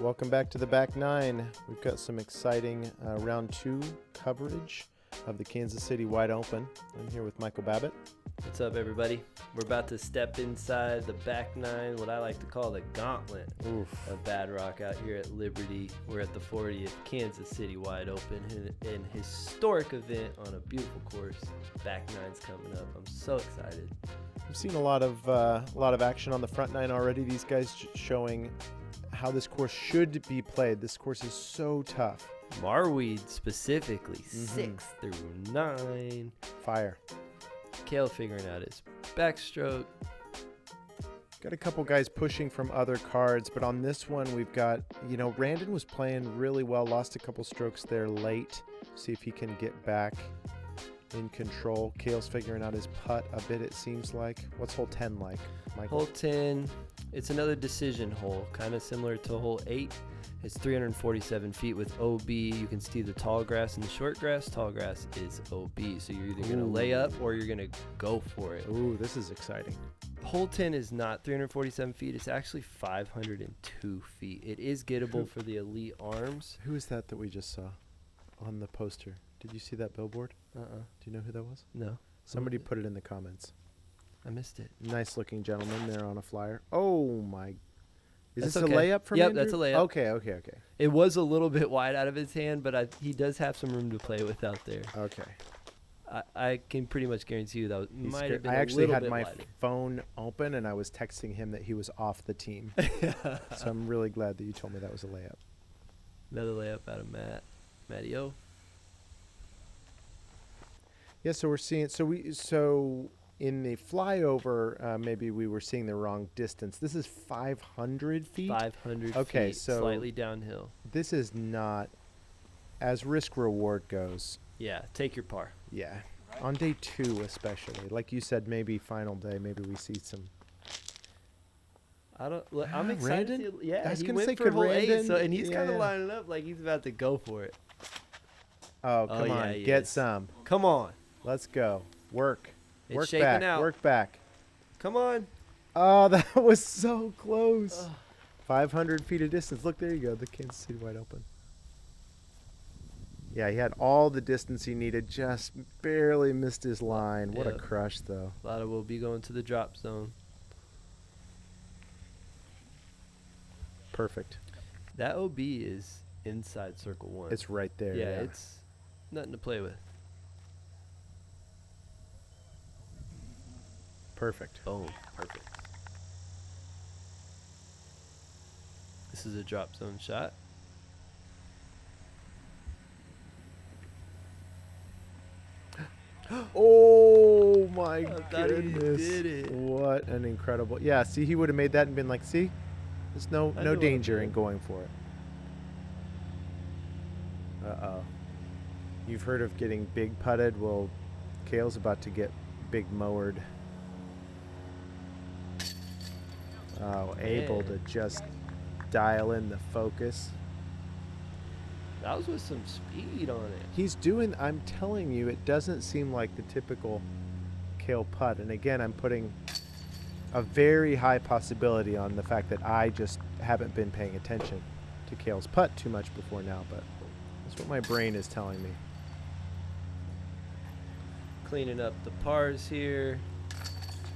welcome back to the back nine. We've got some exciting round two coverage of the Kansas City Wide Open. I'm here with Michael Babbitt. What's up, everybody? We're about to step inside the back nine, what I like to call the gauntlet of Bad Rock out here at Liberty. We're at the 40th Kansas City Wide Open, an historic event on a beautiful course. Back nine's coming up. I'm so excited. We've seen a lot of action on the front nine already. These guys showing how this course should be played. This course is so tough. Marwede specifically, 6 through 9. Fire. Cale figuring out his backstroke. Got a couple guys pushing from other cards, but on this one we've got, Randon was playing really well, lost a couple strokes there late. See if he can get back in control. Cale's figuring out his putt a bit, it seems like. What's hole 10 like, Michael? Hole 10, it's another decision hole, kind of similar to hole 8. It's 347 feet with OB. You can see the tall grass and the short grass. Tall grass is OB, so you're either going to lay up or you're going to go for it. Ooh, this is exciting. Hole 10 is not 347 feet. It's actually 502 feet. It is gettable for the elite arms. Who is that we just saw on the poster? Did you see that billboard? Do you know who that was? No. Somebody put it in the comments. I missed it. Nice looking gentleman there on a flyer. Oh my. Is That's this okay. a layup from Yep, Andrew? that's a layup. Okay. It was a little bit wide out of his hand, but he does have some room to play with out there. Okay. I can pretty much guarantee you that might have been I actually had my wider. phone open and I was texting him that he was off the team. So I'm really glad that you told me that was a layup. Another layup out of Matty-O. Yeah, so we're seeing so in the flyover, maybe we were seeing the wrong distance. This is 500 feet. 500 okay, feet, so slightly downhill. This is not, as risk reward goes. Yeah, take your par. Yeah, right. On day 2 especially, like you said, maybe final day, maybe we see some. I'm excited. Randon? I was he gonna say, went for could hole Randon, 8, and he's yeah, kind of lining up like he's about to go for it. Oh, come on, he get is. some. Come on. Let's go. Work. It's Work shaking back. out. Work back. Come on. Oh, that was so close. 500 feet of distance. Look, there you go. The Kansas City Wide Open. Yeah, he had all the distance he needed. Just barely missed his line. What a crush, though. A lot of will be going to the drop zone. Perfect. That OB is inside circle 1. It's right there. Yeah, it's nothing to play with. Perfect. Boom. Perfect. This is a drop zone shot. Oh, my goodness. goodness. He did it. What an incredible. Yeah, see, he would have made that and been like, see, there's no danger in going for it. Uh-oh. You've heard of getting big putted. Well, Cale's about to get big mowered. Oh, able to just dial in the focus. That was with some speed on it. He's doing, I'm telling you, it doesn't seem like the typical Cale putt. And again, I'm putting a very high possibility on the fact that I just haven't been paying attention to Cale's putt too much before now, but that's what my brain is telling me. Cleaning up the pars here.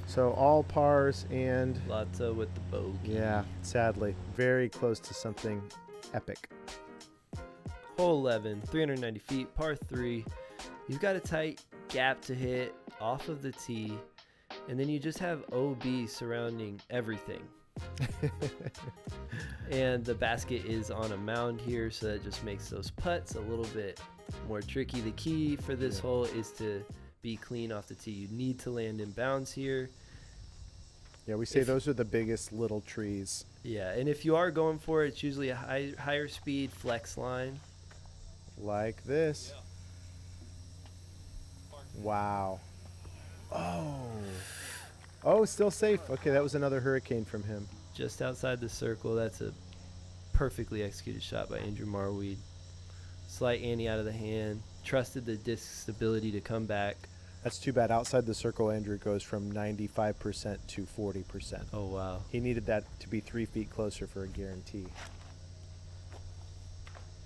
So all pars and Latta with the bogey. yeah, sadly, very close to something epic. Hole 11, 390 feet, par 3. You've got a tight gap to hit off of the tee, and then you just have OB surrounding everything. And the basket is on a mound here, so that just makes those putts a little bit more tricky. The key for this hole is to be clean off the tee. You need to land in bounds here. Yeah, we say those are the biggest little trees. Yeah, and if you are going for it, it's usually a higher speed flex line. Like this. Wow. Oh, still safe. Okay, that was another hurricane from him. Just outside the circle. That's a perfectly executed shot by Andrew Marwede. Slight ante out of the hand. Trusted the disc stability to come back. That's too bad. Outside the circle, Andrew goes from 95% to 40%. Oh, wow. He needed that to be 3 feet closer for a guarantee.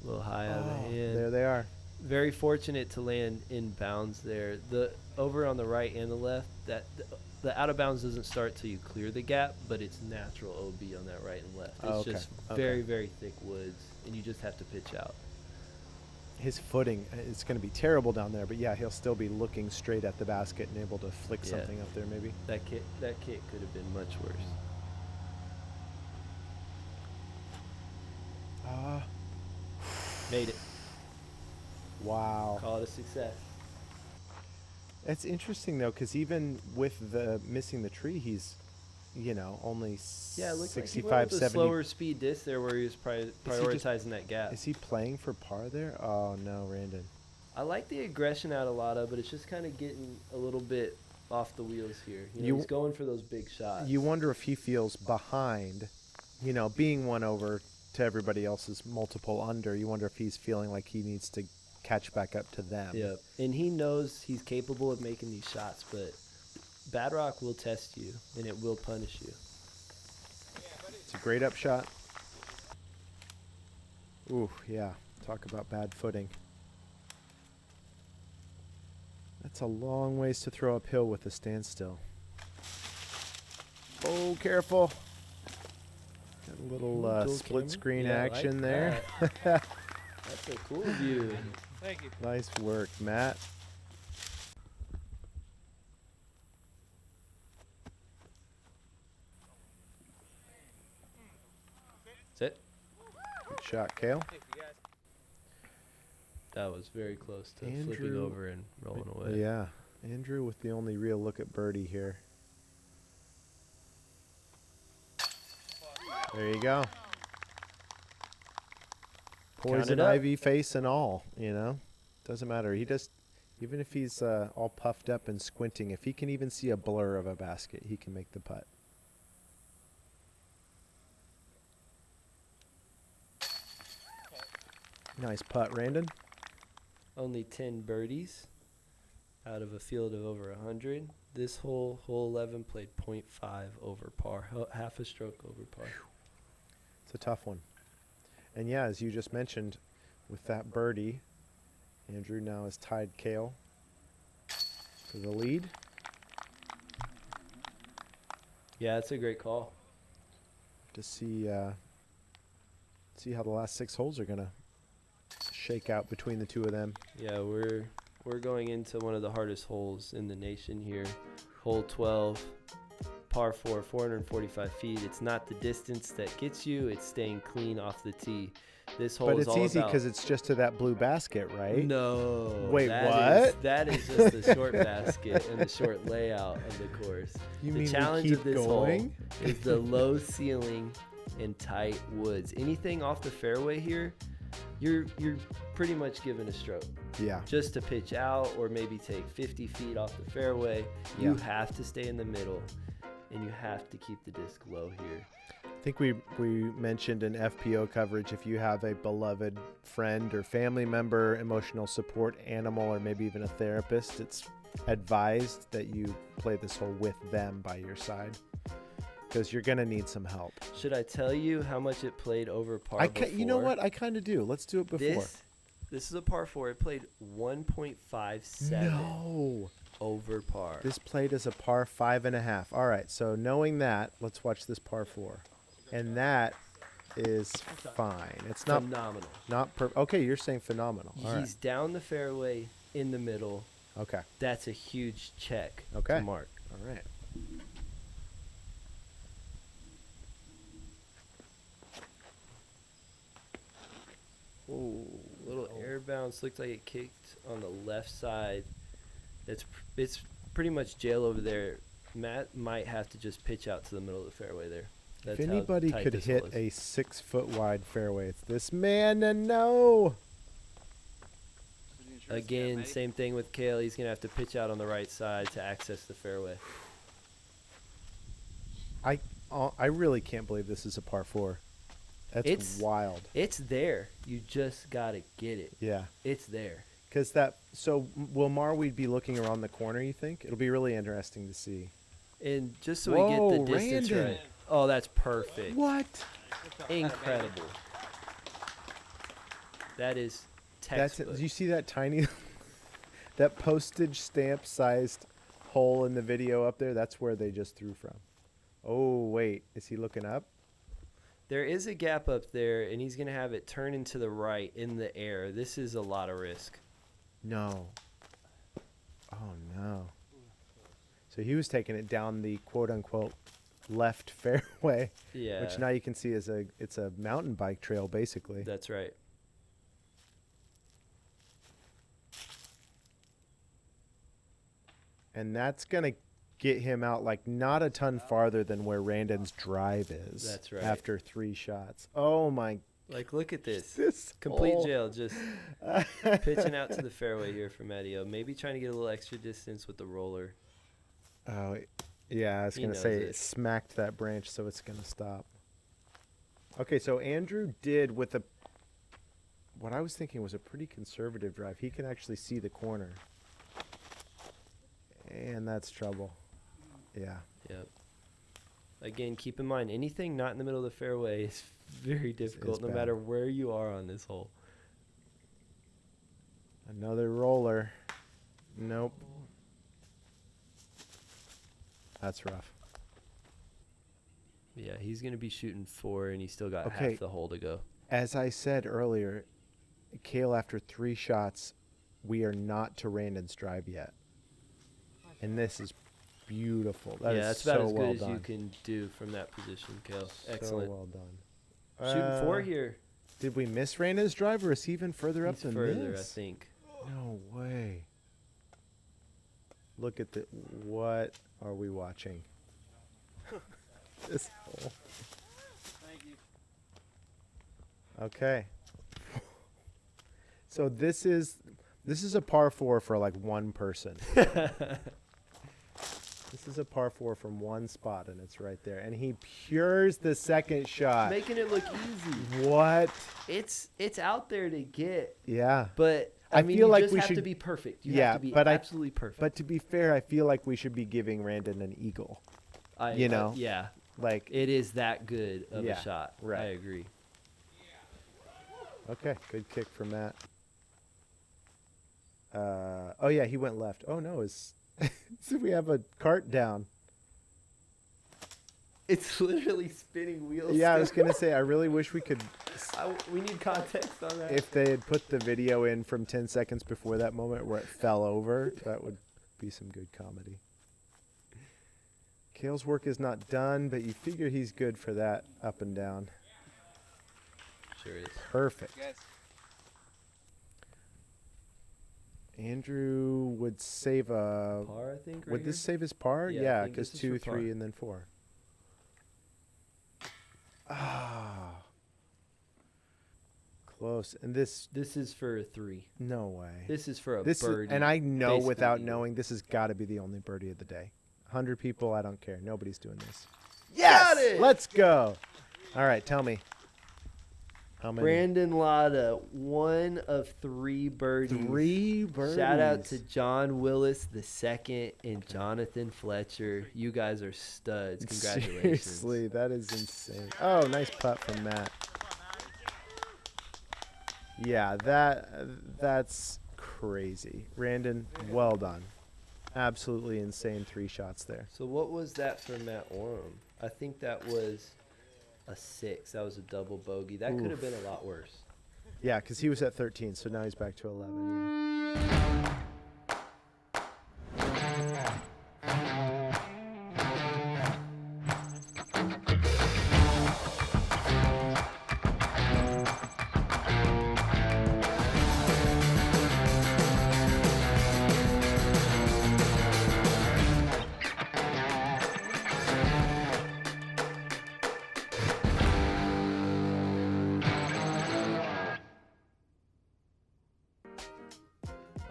A little high on the hand. There they are. Very fortunate to land in bounds there. The over on the right and the left, the out of bounds doesn't start till you clear the gap, but it's natural OB on that right and left. It's just very, very thick woods, and you just have to pitch out. His footing, it's going to be terrible down there, but yeah, he'll still be looking straight at the basket and able to flick something up there maybe. That kick could have been much worse. Made it. Wow. Call it a success. That's interesting though, because even with the missing the tree, he's, only 65, like 70. Slower speed disc there where he was prioritizing that gap. Is he playing for par there? Oh no, Randon. I like the aggression out of Latta, but it's just kind of getting a little bit off the wheels here. He's going for those big shots. You wonder if he feels behind, being one over to everybody else's multiple under. You wonder if he's feeling like he needs to catch back up to them. Yeah, and he knows he's capable of making these shots, but Bad Rock will test you, and it will punish you. It's a great up shot. Ooh, yeah. Talk about bad footing. That's a long ways to throw uphill with a standstill. Oh, careful. Got a little split screen action there. That's a cool view. Thank you. Nice work, Matt. That's it. Good shot, Cale. That was very close to flipping over and rolling away. Yeah. Andrew with the only real look at birdie here. There you go. Poison ivy face and all, Doesn't matter. He just, even if he's all puffed up and squinting, if he can even see a blur of a basket, he can make the putt. Nice putt, Randon. Only 10 birdies out of a field of over 100. This hole 11, played .5 over par, half a stroke over par. It's a tough one. And yeah, as you just mentioned, with that birdie, Andrew now has tied Cale for the lead. Yeah, it's a great call. To see how the last 6 holes are gonna shake out between the two of them. Yeah, we're going into one of the hardest holes in the nation here. Hole 12, par 4, 445 feet. It's not the distance that gets you, it's staying clean off the tee. This hole but is it's all easy about, because it's just to that blue basket, right? No. Wait, that is just the short basket and the short layout of the course. You the mean challenge we keep of this going? hole is the low ceiling and tight woods. Anything off the fairway here, you're pretty much given a stroke. Yeah. Just to pitch out or maybe take 50 feet off the fairway, you have to stay in the middle and you have to keep the disc low here. I think we mentioned in FPO coverage, if you have a beloved friend or family member, emotional support animal, or maybe even a therapist, it's advised that you play this hole with them by your side because you're going to need some help. Should I tell you how much it played over par before? You know what? I kind of do. Let's do it before. This is a par 4. It played 1.57 No. over par. This played as a par 5.5. All right, so knowing that, let's watch this par 4. And that is fine. It's not phenomenal. Okay, you're saying phenomenal. All He's down the fairway in the middle. Okay. That's a huge check to mark. All right. Ooh, little air bounce. Looks like it kicked on the left side. It's pretty much jail over there. Matt might have to just pitch out to the middle of the fairway there. That's if anybody how tight could this hit hole is. a 6 foot wide fairway, it's this man. And no. Again, same thing with Cale. He's gonna have to pitch out on the right side to access the fairway. I really can't believe this is a par 4. That's wild. It's there. You just gotta get it. Yeah. It's there. Because so will Marwede be looking around the corner, you think? It'll be really interesting to see. And just so we get the distance Randon. right. Oh, that's perfect. What? Incredible. That is That's textbook. Do you see that tiny, that postage stamp sized hole in the video up there? That's where they just threw from. Oh, wait. Is he looking up? There is a gap up there, and he's going to have it turn into the right in the air. This is a lot of risk. No. Oh, no. So he was taking it down the quote-unquote left fairway, Yeah. which now you can see it's a mountain bike trail, basically. That's right. And that's going to get him out like not a ton farther than where Randon's drive is. That's right. After 3 shots. Oh, my. Like, look at this. This Complete hole. jail, just pitching out to the fairway here for Matteo. Maybe trying to get a little extra distance with the roller. Oh, yeah, I was He going to knows say it. it smacked that branch, so it's going to stop. Okay, so Andrew did with what I was thinking was a pretty conservative drive. He can actually see the corner. And that's trouble. Yeah. Yep. Again, keep in mind, anything not in the middle of the fairway is very difficult, no bad. matter where you are on this hole. Another roller. Nope. That's rough. Yeah, he's going to be shooting 4, and he's still got Okay. half the hole to go. As I said earlier, Cale, after 3 shots, we are not to Randon's drive yet. And this is beautiful. That is That's so about as well good as done. you can do from that position, Cale. So Excellent. well done. Shooting 4 here. Did we miss Randon's drive, or is he even further up He's than further, this? I think. No way. Look at what are we watching? This hole. Thank you. Okay. So this is a par 4 for like one person. This is a par 4 from one spot, and it's right there. And he pures the second shot. Making it look easy. What? It's out there to get, Yeah. but I I mean, feel you like just we have should- to be perfect. You Yeah, have to be but absolutely perfect. But to be fair, I feel like we should be giving Randon an eagle. you know, yeah, Like, it is that good of Yeah, a shot. right. I agree. okay, good kick from Matt. Oh yeah, he went left. Oh no, so we have a cart down. It's literally spinning wheels. Yeah, I was gonna say, I really wish we could. We need context on that. If they had put the video in from 10 seconds before that moment where it fell over, that would be some good comedy. Cale's work is not done, but you figure he's good for that up and down. Sure is. Perfect. Guys. Andrew would save a. Par, I think. Right Would this here? save his par? Yeah, I Yeah, think because this is 2, for par. 3, and then 4. Ah. Close. And this. This is for a 3. No way. This is for a This is, birdie. and I know basically without eagle. knowing, this has got to be the only birdie of the day. 100 people, I don't care. Nobody's doing this. Got it! Let's go. All right, tell me. How many? Randon Latta, 1 of 3 birdies. 3 birdies. Shout out to John Willis II and Jonathan Fletcher. You guys are studs. Congratulations. Seriously, that is insane. Oh, nice putt from Matt. Yeah, that's crazy. Randon, well done. Absolutely insane 3 shots there. So what was that for Matt Orum? I think that was a 6. That was a double bogey. That could have been a lot worse. Yeah, because he was at 13, so now he's back to 11. Yeah.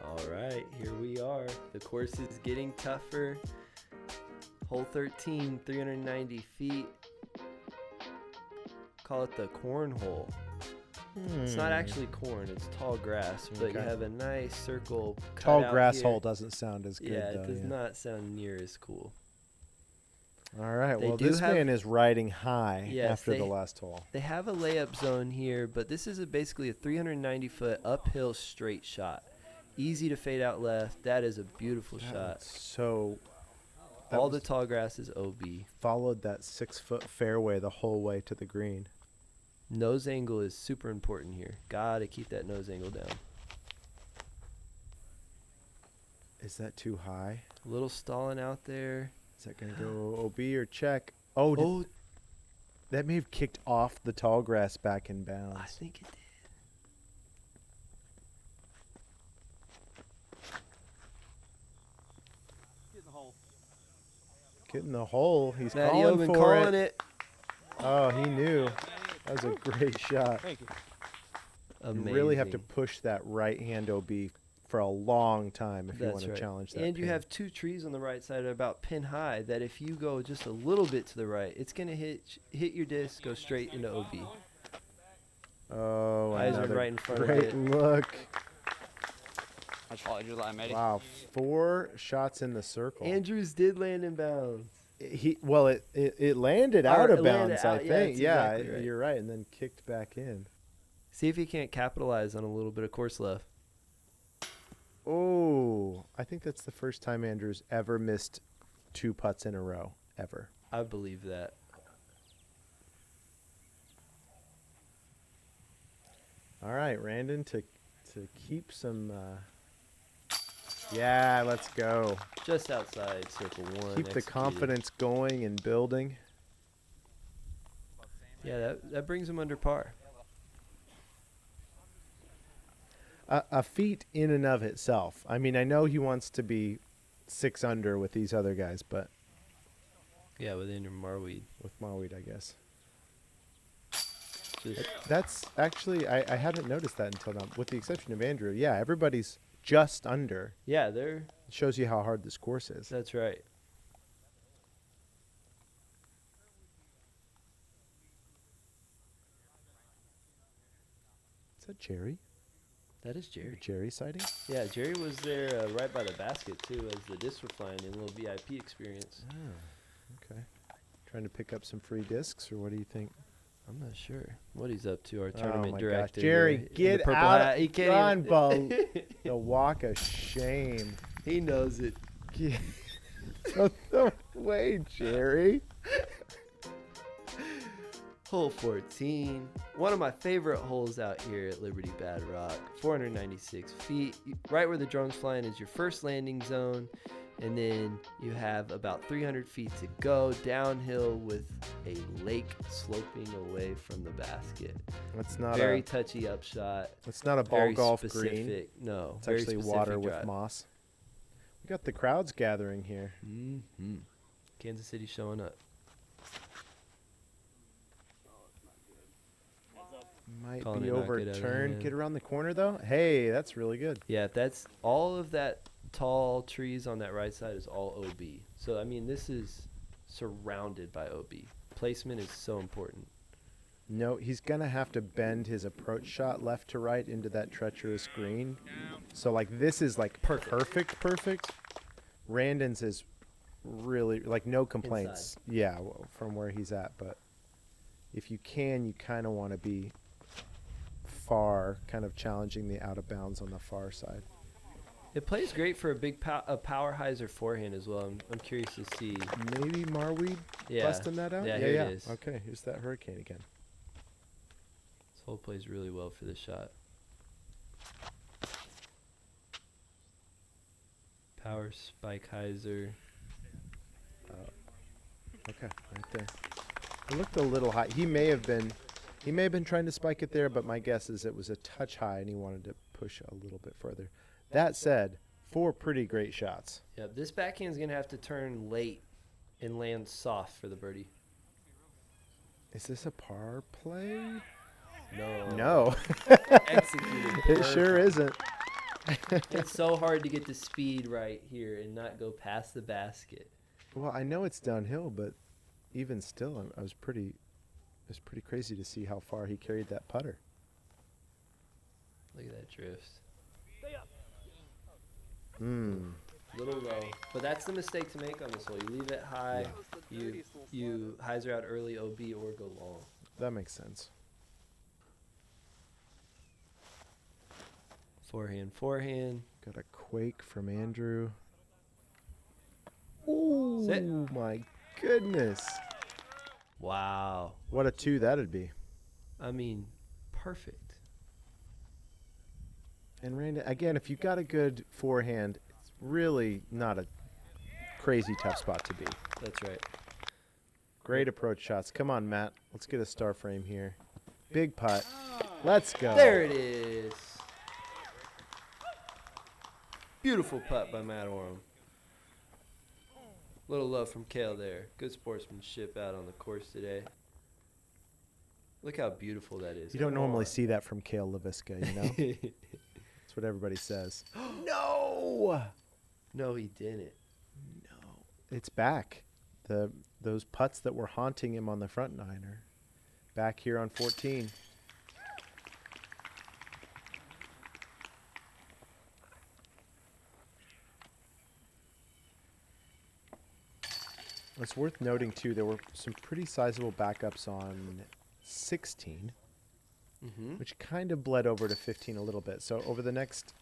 All right, here we are. The course is getting tougher. Hole 13, 390 feet. Call it the corn hole. It's not actually corn, it's tall grass, but you Okay. have a nice circle cut Tall out grass here. hole doesn't sound as good, Yeah, though. it does not sound near as cool. All right. They Well, do this have- man is riding high Yes, after the they- last hole. They have a layup zone here, but this is basically a 390-foot uphill straight shot. Easy to fade out left. That is a beautiful shot. So that All the was- tall grass is OB. followed that 6-foot fairway the whole way to the green. Nose angle is super important here. Gotta keep that nose angle down. Is that too high? A little stalling out there. Is that going to go OB or check? Oh, Oh, that may have kicked off the tall grass back in I bounds. think it did. Get in the hole. Get in the hole. He's Matty calling Oben for calling it. it. Oh, he knew. That was a great shot. Thank you. You Amazing. really have to push that right hand OB for a long time if you That's want to right. challenge that. And you pin. have two trees on the right side about pin high that if you go just a little bit to the right, it's going to hit your disc, go straight into OB. Oh, Hyzer another right in front of great it. look. I just followed your line, Matty. Wow, 4 shots in the circle. Andrews did land in bounds. It landed Or out it of landed bounds, out, I yeah, think. that's Yeah, exactly right. you're right, and then kicked back in. See if he can't capitalize on a little bit of course left. Oh, I think that's the first time Andrews ever missed 2 putts in a row, ever. I believe that. All right, Randon, to keep some. Yeah, let's go. Just outside circle one. Keep the executed. confidence going and building. Yeah, that brings him under par. A feat in and of itself. I mean, I know he wants to be 6 under with these other guys, but Yeah, with Andrew Marwede. with Marwede, I guess. Just That's actually, I hadn't noticed that until now, with the exception of Andrew. Yeah, everybody's just under. yeah, It shows you how hard this course is. that's right. Is that Jerry? That is Jerry. Jerry sighting? Yeah, Jerry was there right by the basket too, as the discs were flying in. A little VIP experience. Oh, okay. Trying to pick up some free discs, or what do you think? I'm not sure what he's up to. Our Oh tournament my director, gosh. Jerry, there in the get purple out hat. of He can't Run, even- the walk of shame. He knows it. Get out the way, Jerry. Hole 14. One of my favorite holes out here at Liberty Bad Rock. 496 feet. Right where the drone's flying is your first landing zone. And then you have about 300 feet to go downhill with a lake sloping away from the basket. That's not Very a touchy upshot. That's not a ball Very golf specific. green. No. It's very actually specific water with drive. moss. We got the crowds gathering here. Mm-hmm. Kansas City showing up. Might Calling be it not good out of overturned. hand. Get around the corner though. Hey, that's really good. Yeah, that's all of that tall trees on that right side is all OB. So, I mean, this is surrounded by OB. Placement is so important. No, he's gonna have to bend his approach shot left to right into that treacherous green. So like this is like perfect. Randon's is really like no complaints. Yeah, from where he's at. But if you can, you kind of want to be far, kind of challenging the out of bounds on the far side. It plays great for a power Hyzer forehand as well. I'm curious to see. Maybe Marwede Yeah. busting that out. Yeah, here it is. Okay, here's that hurricane again. This hole plays really well for this shot. Power spike Hyzer. Okay, right there. It looked a little high. He may have been trying to spike it there, but my guess is it was a touch high and he wanted to push a little bit further. That said, 4 pretty great shots. Yep, this backhand's going to have to turn late and land soft for the birdie. Is this a par play? No. No, Executed. it sure perfect. isn't. It's so hard to get the speed right here and not go past the basket. Well, I know it's downhill, but even still, it was pretty crazy to see how far he carried that putter. Look at that drift. Little low. But that's the mistake to make on this hole. You leave it high. You Hyzer out early OB or go long. That makes sense. Forehand. Got a quake from Andrew. Oh Sit. my goodness. Wow. What a 2 that'd be. I mean, perfect. And Randon, again, if you got a good forehand, it's really not a crazy tough spot to be. That's right. Great approach shots. Come on, Matt. Let's get a star frame here. Big putt. Let's go. There it is. Beautiful putt by Matt Orum. Little love from Cale there. Good sportsmanship out on the course today. Look how beautiful that is. You don't Come normally on. see that from Cale Leiviska, you know? That's what everybody says. No! No, he didn't. No. It's back. Those putts that were haunting him on the front nine are back here on 14. It's worth noting, too, there were some pretty sizable backups on 16, which kind of bled over to 15 a little bit. So over the next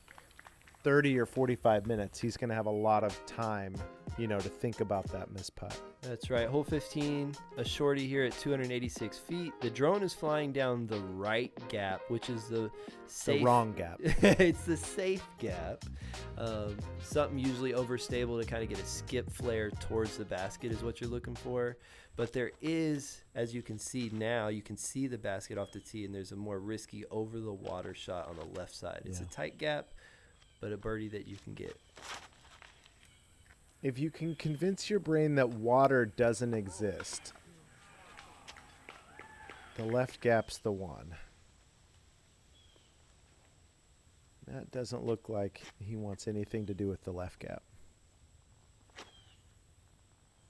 30 or 45 minutes, he's going to have a lot of time, you know, to think about that missed putt. That's right. Hole 15, a shorty here at 286 feet. The drone is flying down the right gap, which is the safe. The wrong gap. It's the safe gap. Something usually overstable to kind of get a skip flare towards the basket is what you're looking for. But there is, as you can see now, you can see the basket off the tee, and there's a more risky over the water shot on the left side. It's a tight gap, but a birdie that you can get. If you can convince your brain that water doesn't exist, the left gap's the one. That doesn't look like he wants anything to do with the left gap.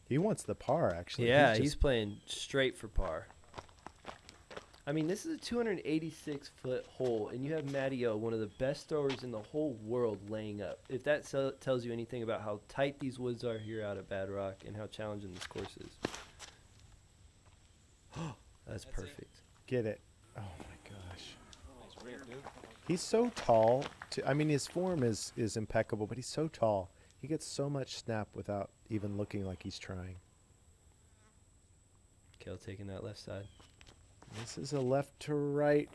He wants the par, actually. Yeah, he's playing straight for par. I mean, this is a 286-foot hole, and you have Matty O, one of the best throwers in the whole world, laying up. If that tells you anything about how tight these woods are here out at Bad Rock and how challenging this course is. That's perfect. Get it. Oh, my gosh. He's so tall. I mean, his form is impeccable, but he's so tall. He gets so much snap without even looking like he's trying. Cale taking that left side. This is a left to right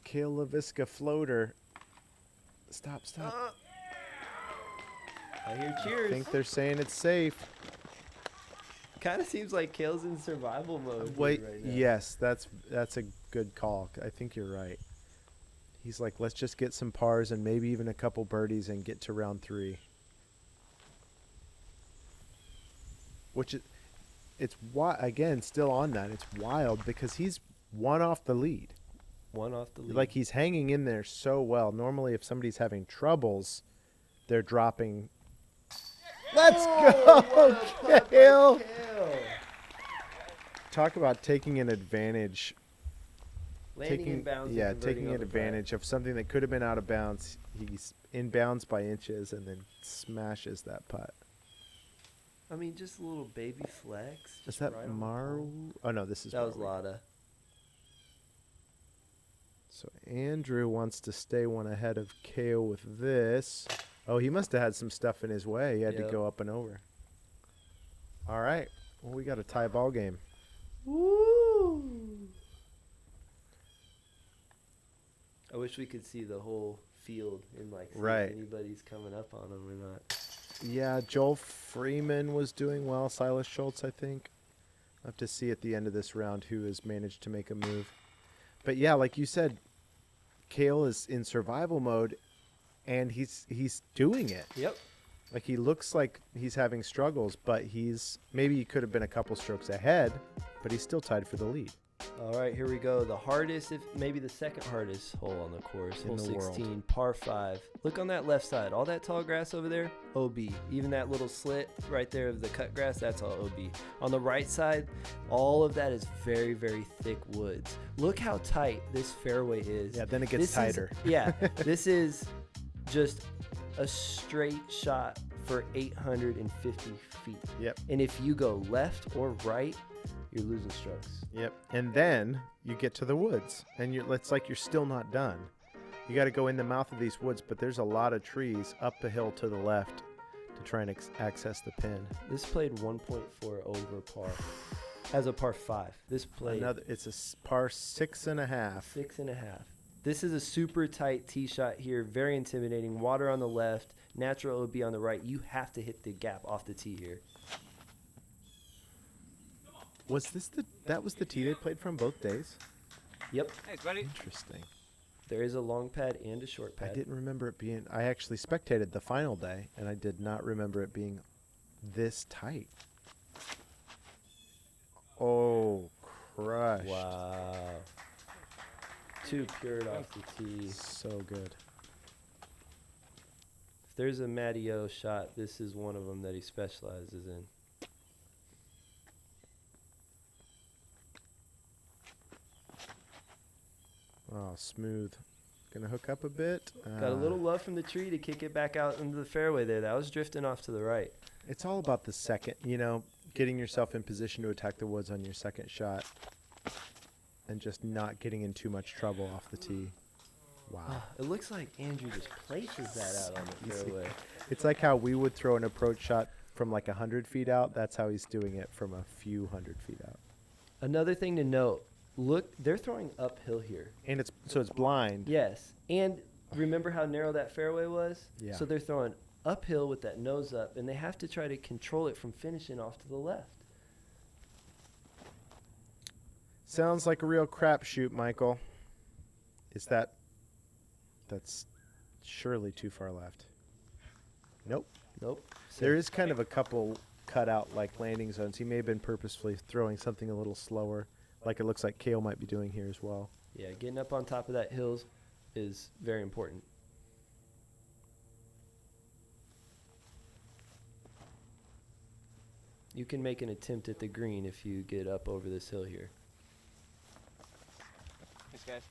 Cale Leiviska floater. Stop. I hear cheers. I think they're saying it's safe. Kind of seems like Cale's in survival mode Wait, right now. yes, that's a good call. I think you're right. He's like, let's just get some pars and maybe even a couple birdies and get to round 3. Which it's again, still on that. It's wild because he's one off the lead. One off the lead. Like, he's hanging in there so well. Normally, if somebody's having troubles, they're dropping. Let's go, Cale! Talk about taking an advantage. Landing in bounds. Yeah, and converting taking on the advantage of something that could have been out of bounds. He's in bounds by inches and then smashes that putt. I mean, just a little baby flex. Is Just that right on the Mar? ball. Oh, no, this is That was Marwede. Latta. So Andrew wants to stay one ahead of Cale with this. Oh, he must have had some stuff in his way. He had to Yep. go up and over. All right. Well, we got a tie ball game. Woo! I wish we could see the whole field and like see Right. if anybody's coming up on them or not. Yeah, Joel Freeman was doing well. Silas Schultz, I think. I'll have to see at the end of this round who has managed to make a move. But yeah, like you said, Cale is in survival mode, and he's doing it. Yep. Like, he looks like he's having struggles, but maybe he could have been a couple strokes ahead, but he's still tied for the lead. All right, here we go. The hardest, maybe the second hardest hole on the course. In Hole the 16, world. par 5. Look on that left side. All that tall grass over there, OB. Even that little slit right there of the cut grass, that's all OB. On the right side, all of that is very, very thick woods. Look how tight this fairway is. Yeah, then it gets tighter. This is just a straight shot for 850 feet. Yep. And if you go left or right, you're losing strokes. Yep. And then you get to the woods, and it's like you're still not done. You got to go in the mouth of these woods, but there's a lot of trees up the hill to the left to try and access the pin. This played 1.4 over par. As a par 5. This played It's a par 6.5. 6.5. This is a super tight tee shot here. Very intimidating. Water on the left. Natural OB on the right. You have to hit the gap off the tee here. Was this that was the tee they played from both days? Yep. Thanks, buddy. Interesting. There is a long pad and a short pad. I didn't remember it being. I actually spectated the final day, and I did not remember it being this tight. Oh, crushed. Wow. Too pure off the tee. So good. If there's a Matty O shot, this is one of them that he specializes in. Oh, smooth. Gonna hook up a bit. Got a little love from the tree to kick it back out into the fairway there. That was drifting off to the right. It's all about the second, getting yourself in position to attack the woods on your second shot and just not getting in too much trouble off the tee. Wow. It looks like Andrew just places that out on the fairway. It's like how we would throw an approach shot from like 100 feet out. That's how he's doing it from a few hundred feet out. Another thing to note, look, they're throwing uphill here. And it's blind. Yes. And remember how narrow that fairway was? Yeah. So they're throwing uphill with that nose up, and they have to try to control it from finishing off to the left. Sounds like a real crapshoot, Michael. That's surely too far left. Nope. There is kind of a couple cut out like landing zones. He may have been purposefully throwing something a little slower, like it looks like Cale might be doing here as well. Yeah, getting up on top of that hill is very important. You can make an attempt at the green if you get up over this hill here. Thanks, guys.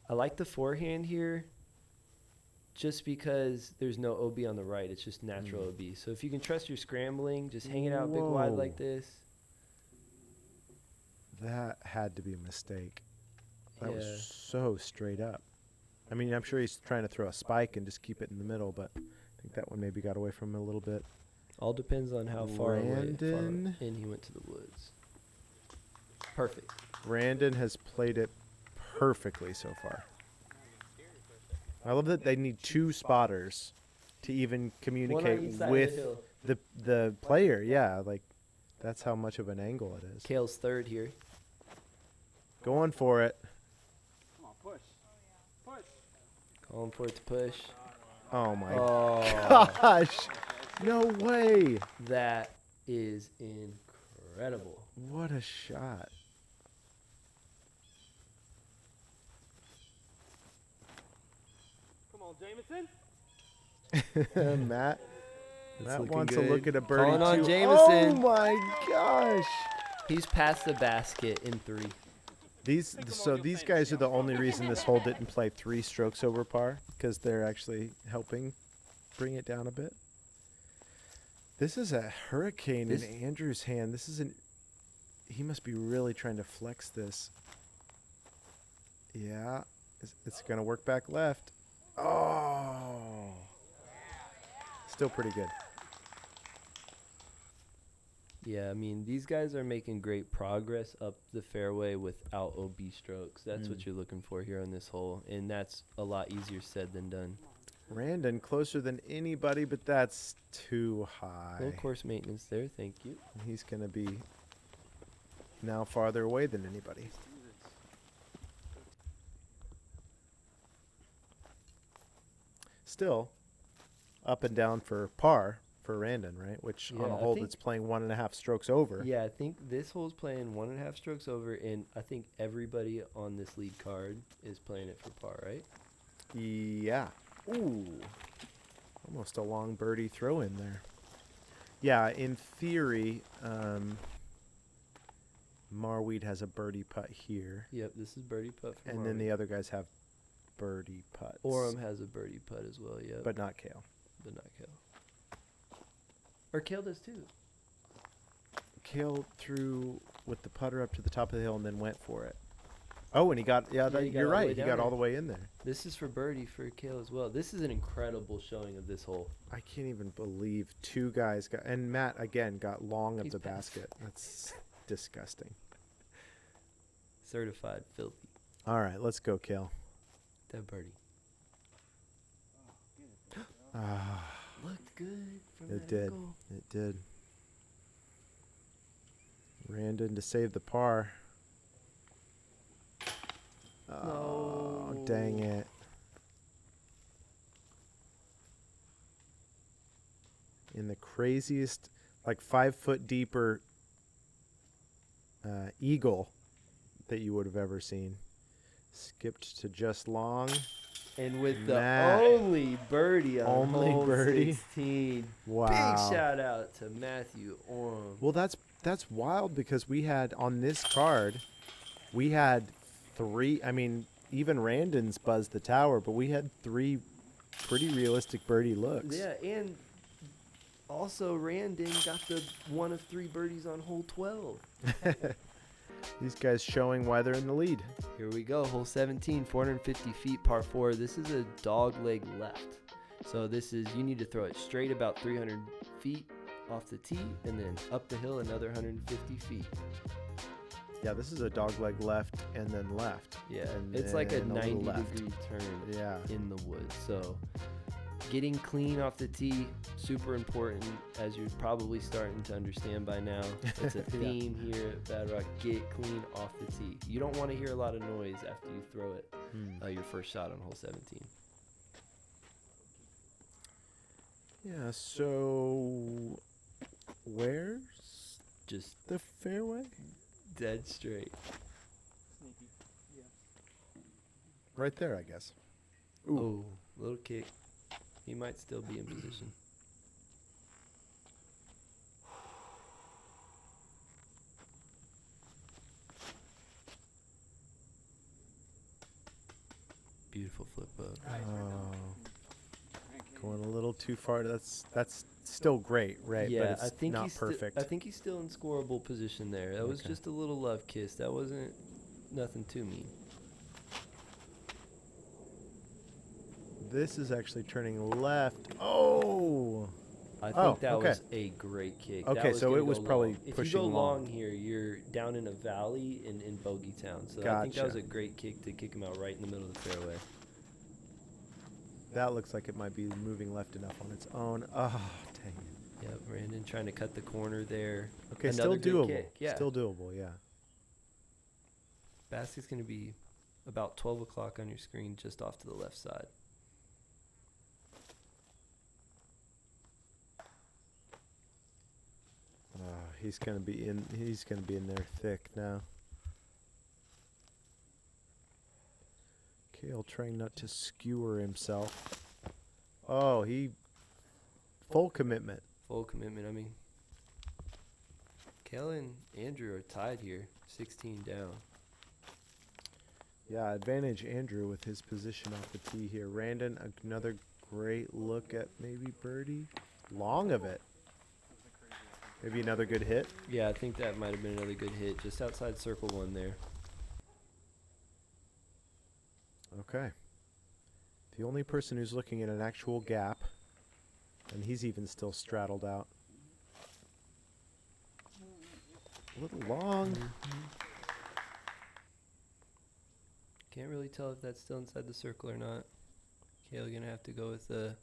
I like the forehand here just because there's no OB on the right. It's just natural OB. So if you can trust your scrambling, just hang it out big wide Whoa. like this. That had to be a mistake. That Yeah. was so straight up. I mean, I'm sure he's trying to throw a spike and just keep it in the middle, but I think that one maybe got away from him a little bit. All depends on how far Randon. in he went to the woods. Perfect. Randon has played it perfectly so far. I love that they need two spotters to even communicate with the player. Yeah, like that's how much of an angle it is. Cale's third here. Going for it. Come on, push. Push. Calling for it to push. Oh my Oh, gosh. No way. that is incredible. What a shot. Come on, Jameson. Matt That's looking wants good. to look at a birdie Calling on too. Jameson. Oh my gosh. He's past the basket in 3. These guys are the only reason this hole didn't play 3 strokes over par, because they're actually helping bring it down a bit. This is a hurricane in Andrew's hand. He must be really trying to flex this. Yeah, it's going to work back left. Oh, still pretty good. Yeah, I mean, these guys are making great progress up the fairway without OB strokes. That's what you're looking for here on this hole, and that's a lot easier said than done. Randon closer than anybody, but that's too high. Full course maintenance there, thank you. He's going to be now farther away than anybody. Still, up and down for par for Randon, right? Which Yeah, on a I hole think- that's playing 1.5 strokes over. Yeah, I think this hole's playing 1.5 strokes over, and I think everybody on this lead card is playing it for par, right? Yeah. Ooh. Almost a long birdie throw in there. Yeah, in theory, Marwede has a birdie putt here. Yep, this is birdie putt for And then the other guys have birdie putts. Orum has a birdie putt as well, yeah. But not Cale. But not Cale. Or Cale does too. Cale threw with the putter up to the top of the hill and then went for it. Oh, and he got, he got you're all the right. way He down got there. all the way in there. This is for birdie for Cale as well. This is an incredible showing of this hole. I can't even believe two guys got, and Matt again got long of He's the passed. basket. That's disgusting. Certified filthy. All right, let's go, Cale. That birdie. Ah, Looked good from It that did. angle. it did. Randon to save the par. Oh, No. dang it. In the craziest, like 5 foot deeper eagle that you would have ever seen. Skipped to just long. And with the Matt. only birdie on Only hole birdie? 16. Wow. Big shout out to Matthew Orum. Well, that's wild because we had on this card, we had 3. I mean, even Randon's buzzed the tower, but we had 3 pretty realistic birdie looks. Yeah, and also Randon got the one of 3 birdies on hole 12. These guys showing why they're in the lead. Here we go, hole 17, 450 feet, par 4. This is a dog leg left. So this is, you need to throw it straight about 300 feet off the tee and then up the hill another 150 feet. Yeah, this is a dog leg left and then left. Yeah, And it's like a then little 90 left. degree turn Yeah. in the woods. So getting clean off the tee, super important, as you're probably starting to understand by now. It's a Yeah. theme here at Bad Rock. Get clean off the tee. You don't want to hear a lot of noise after you throw it, your first shot on hole 17. Yeah, so where's Just the fairway? dead straight. Sneaky. Yeah. Right there, I guess. Ooh, little kick. He might still be in position. Beautiful flip up. Oh, going a little too far. That's still great, right? Yeah, but it's I think not he's perfect. I think he's still in scoreable position there. That was Okay. just a little love kiss. That wasn't nothing too mean. This is actually turning left. Oh, I think Oh, that okay. was a great kick. That Okay, so gonna it was go probably long. If you pushing go long. long here, you're down in a valley in Bogey Town. So I think that was Gotcha. a great kick to kick him out right in the middle of the fairway. that looks like it might be moving left enough on its own. Oh, dang it. Yeah, Brandon trying to cut the corner there. Okay, Another still good doable. kick, yeah. Still doable, yeah. Basket's going to be about 12 o'clock on your screen, just off to the left side. He's gonna be in. He's gonna be in there thick now. Cale trying not to skewer himself. Oh, he full commitment. Full commitment. I mean, Cale and Andrew are tied here, 16 down. Yeah, advantage Andrew with his position off the tee here. Randon, another great look at maybe birdie. Long of it. Maybe another good hit. Yeah, I think that might have been another good hit, just outside circle one there. Okay. The only person who's looking at an actual gap, and he's even still straddled out. A little long. Can't really tell if that's still inside the circle or not. Cale gonna have to go with the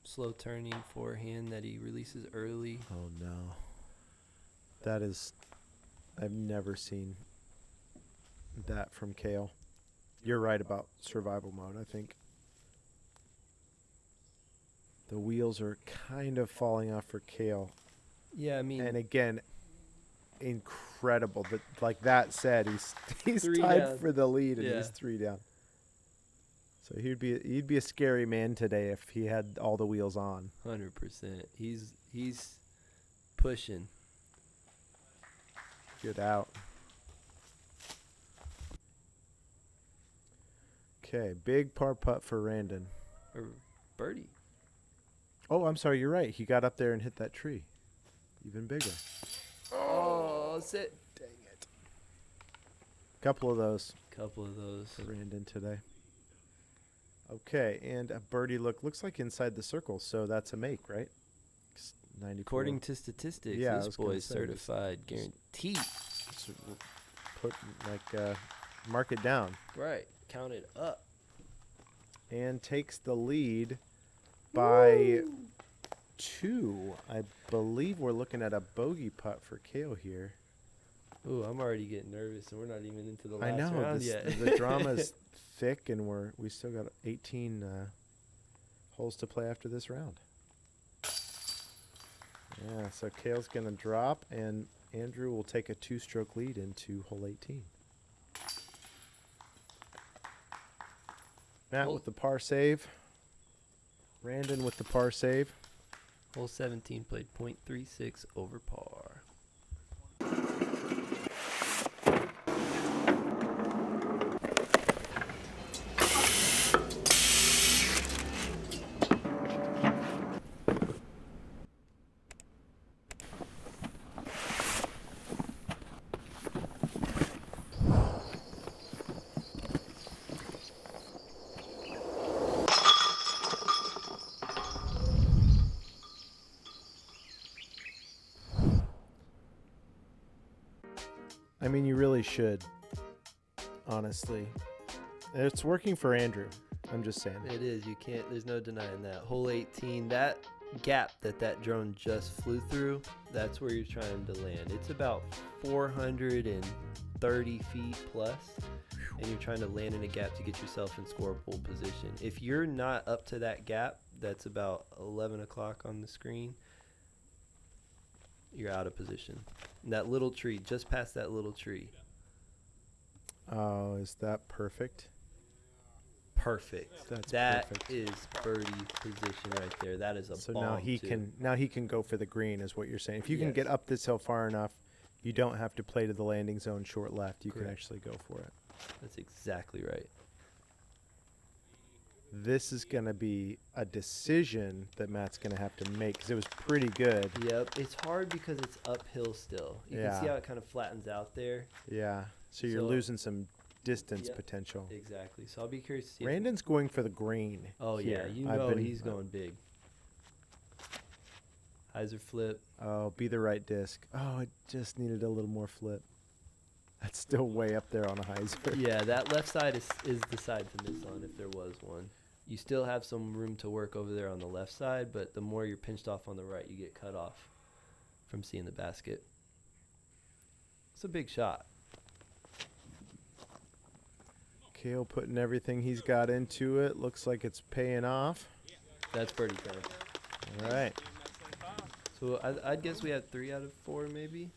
slow turning forehand that he releases early. Oh no. That is, I've never seen that from Cale. You're right about survival mode, I think. The wheels are kind of falling off for Cale. Yeah, I mean, And again, incredible. But like that said, he's 3 tied down. for the lead and Yeah. he's 3 down. So he'd be a scary man today if he had all the wheels on. 100%. He's pushing. Good out. Okay, big par putt for Randon. Or birdie. Oh, I'm sorry. You're right. He got up there and hit that tree. Even bigger. Oh, sit. Dang it. Couple of those Couple of those. for Randon today. Okay, and a birdie looks like inside the circle, so that's a make, right? 94. According to statistics, Yeah, I this was gonna boy's say, certified, guaranteed. So we'll put mark it down. Right. Count it up. And takes the lead by 2. I believe we're looking at a bogey putt for Cale here. Ooh, I'm already getting nervous, and we're not even into the I last know round this, yet. the drama's thick, and we still got 18 holes to play after this round. Yeah, so Cale's gonna drop, and Andrew will take a 2-stroke lead into hole 18. Matt with the par save. Randon with the par save. Hole 17 played .36 over par. I mean, you really should, honestly. It's working for Andrew. I'm just saying. It is. You can't. There's no denying that. Hole 18. That gap that drone just flew through. That's where you're trying to land. It's about 430 feet plus, and you're trying to land in a gap to get yourself in scoreable position. If you're not up to that gap, that's about 11 o'clock on the screen. You're out of position. And that little tree, just past that little tree. Oh, is that perfect? Perfect. That's That perfect. is birdie position right there. That is a So bomb now he too. can go for the green, is what you're saying. If you can Yes. get up this hill far enough, you don't have to play to the landing zone short left. You can Correct. actually go for it. That's exactly right. This is going to be a decision that Matt's going to have to make because it was pretty good. Yep. It's hard because it's uphill still. You can see Yeah. how it kind of flattens out there. Yeah. So you're So- losing some distance Yep. potential. Exactly. So I'll be curious to see. Randon's going for the green. Oh, here. yeah. You I've know been- he's going big. Hyzer flip. Oh, be the right disc. Oh, it just needed a little more flip. That's still way up there on a Hyzer. Yeah, that left side is the side to miss on if there was one. You still have some room to work over there on the left side, but the more you're pinched off on the right, you get cut off from seeing the basket. It's a big shot. Cale putting everything he's got into it. Looks like it's paying off. That's birdie time. All right. So I'd guess we had 3 out of 4 maybe.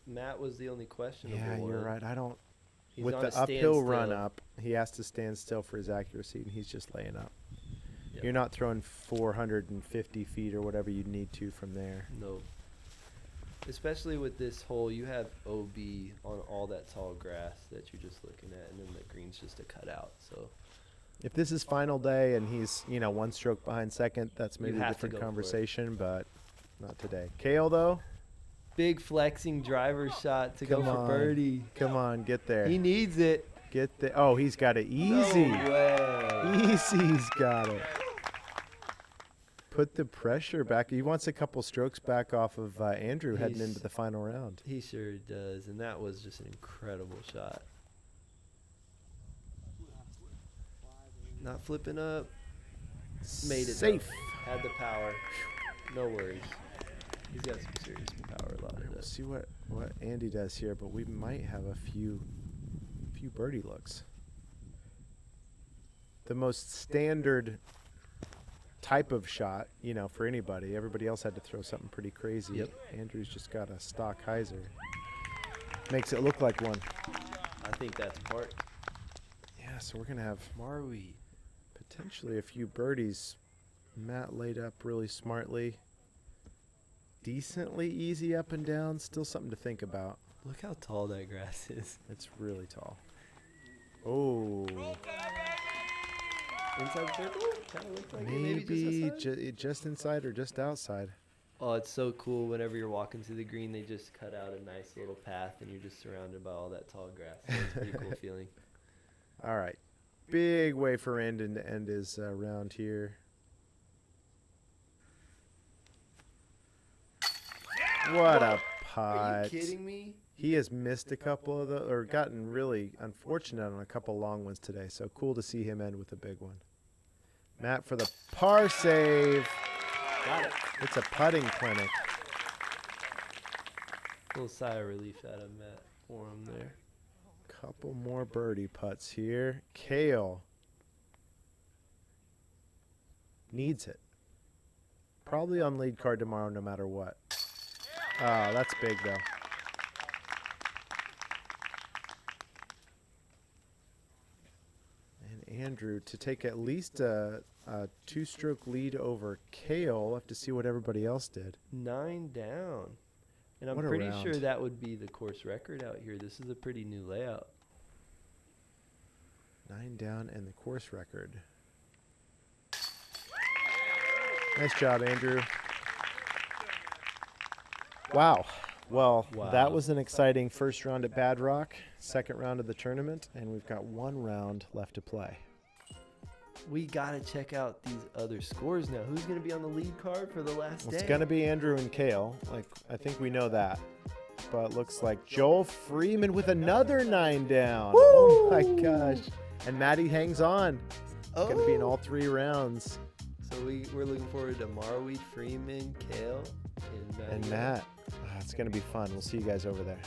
Matt was the only questionable Yeah, one. you're right. I don't. He's With on the a uphill run standstill. up, he has to stand still for his accuracy, and he's just laying up. Yep. You're not throwing 450 feet or whatever you need to from there. No. Especially with this hole, you have OB on all that tall grass that you're just looking at, and then the green's just a cutout. So If this is final day and he's, 1 stroke behind second, that's maybe a have to different go for it. conversation, but not today. Cale, though, big flexing driver shot to Come go for on. birdie. come on, get there. He needs it. Get there. Oh, he's got it easy. No way. Easy's got it. Put the pressure back. He wants a couple strokes back off of Andrew heading He's- into the final round. He sure does, and that was just an incredible shot. Not flipping up. Made it though. Safe. Had the power. No worries. He's got some serious power. A lot of We'll that. see what Andy does here, but we might have a few birdie looks. The most standard type of shot, for anybody. Everybody else had to throw something pretty crazy. Yep. Andrew's just got a stock Hyzer. Makes it look like one. I think that's part. Yeah, so we're gonna have Marwede. potentially a few birdies. Matt laid up really smartly. Decently easy up and down. Still something to think about. Look how tall that grass is. It's really tall. Oh. Inside the circle? Kind of looks like Maybe it. Maybe just inside or just outside. Oh, it's so cool. Whenever you're walking to the green, they just cut out a nice little path, and you're just surrounded by all that tall grass. So it's a pretty cool feeling. All right. Big way for Randon to end his round here. What a putt. Are you kidding me? He has missed a couple of or gotten really unfortunate on a couple long ones today. So cool to see him end with a big one. Matt for the par save. Got it. It's a putting clinic. Little sigh of relief out of Matt Orum there. Couple more birdie putts here. Cale needs it. Probably on lead card tomorrow no matter what. Oh, that's big though. And Andrew to take at least a two-stroke lead over Cale. We'll have to see what everybody else did. 9 down. And I'm What a pretty round. sure that would be the course record out here. This is a pretty new layout. 9 down and the course record. Nice job, Andrew. Wow. Well, that was an exciting first round at Bad Rock, second round of the tournament, and we've got one round left to play. We got to check out these other scores now. Who's going to be on the lead card for the last day? It's going to be Andrew and Cale. I think we know that. But looks like Joel Freeman with another 9 down. Woo! Oh, my gosh. And Maddie hangs on. It's going to be in all 3 rounds. So we're looking forward to Marwede, Freeman, Cale, And Matt. It's going to be fun. We'll see you guys over there.